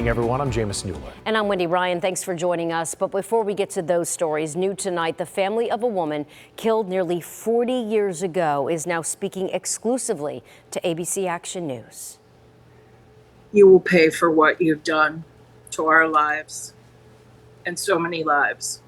evening, everyone. I'm Jameis Newler. And I'm Wendy Ryan. Thanks for joining us. But before we get to those stories, new tonight, the family of a woman killed nearly 40 years ago is now speaking exclusively to ABC Action News. You will pay for what you've done to our lives and so many lives.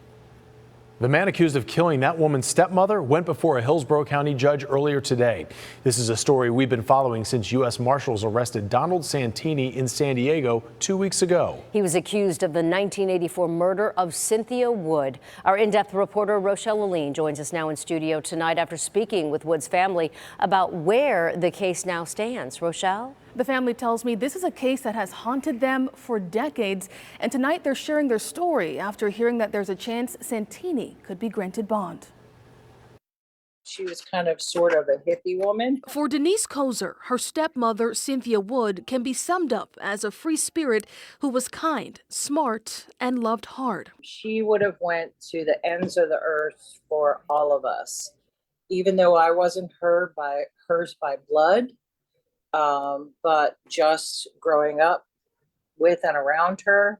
The man accused of killing that woman's stepmother went before a Hillsborough County judge earlier today. This is a story we've been following since U.S. Marshals arrested Donald Santini in San Diego 2 weeks ago. He was accused of the 1984 murder of Cynthia Wood. Our in-depth reporter Rochelle Aline joins us now in studio tonight after speaking with Wood's family about where the case now stands. Rochelle? The family tells me this is a case that has haunted them for decades, and tonight they're sharing their story after hearing that there's a chance Santini could be granted bond. She was kind of sort of a hippie woman. For Denise Kozer, her stepmother Cynthia Wood can be summed up as a free spirit who was kind, smart, and loved hard. She would have went to the ends of the earth for all of us, even though I wasn't hers by blood. But just growing up with and around her,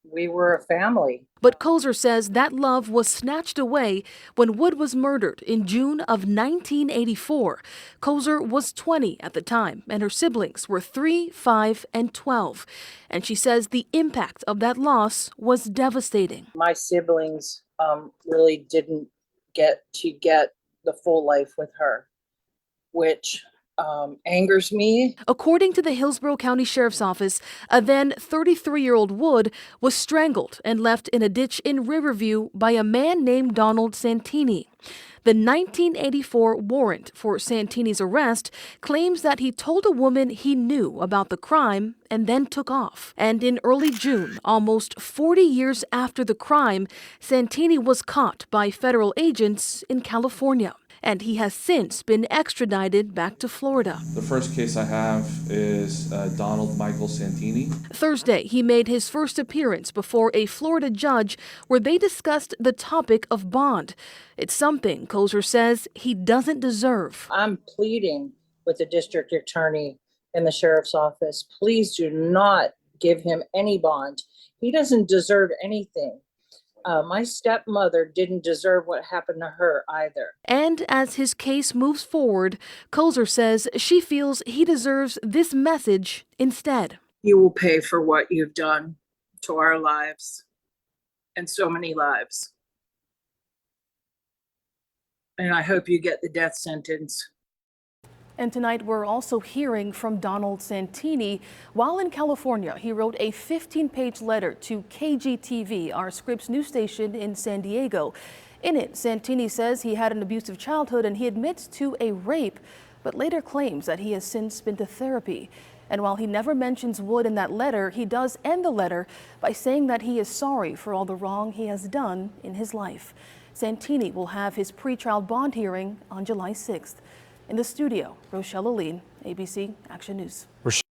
we were a family. But Kozer says that love was snatched away when Wood was murdered in June of 1984. Kozer was 20 at the time, and her siblings were 3, 5, and 12. And she says the impact of that loss was devastating. My siblings really didn't get the full life with her, which angers me. According to the Hillsborough County Sheriff's Office, a then 33-year-old Wood was strangled and left in a ditch in Riverview by a man named Donald Santini. The 1984 warrant for Santini's arrest claims that he told a woman he knew about the crime and then took off. And in early June, almost 40 years after the crime, Santini was caught by federal agents in California. And he has since been extradited back to Florida. The first case I have is Donald Michael Santini. Thursday, he made his first appearance before a Florida judge where they discussed the topic of bond. It's something Kozer says he doesn't deserve. I'm pleading with the district attorney and the sheriff's office, please do not give him any bond. He doesn't deserve anything. My stepmother didn't deserve what happened to her either. And as his case moves forward, Kozer says she feels he deserves this message instead. You will pay for what you've done to our lives and so many lives. And I hope you get the death sentence. And tonight we're also hearing from Donald Santini. While in California, he wrote a 15-page letter to KGTV, our Scripps news station in San Diego. In it, Santini says he had an abusive childhood and he admits to a rape, but later claims that he has since been to therapy. And while he never mentions Wood in that letter, he does end the letter by saying that he is sorry for all the wrong he has done in his life. Santini will have his pretrial bond hearing on July 6th. In the studio, Rochelle Aline, ABC Action News.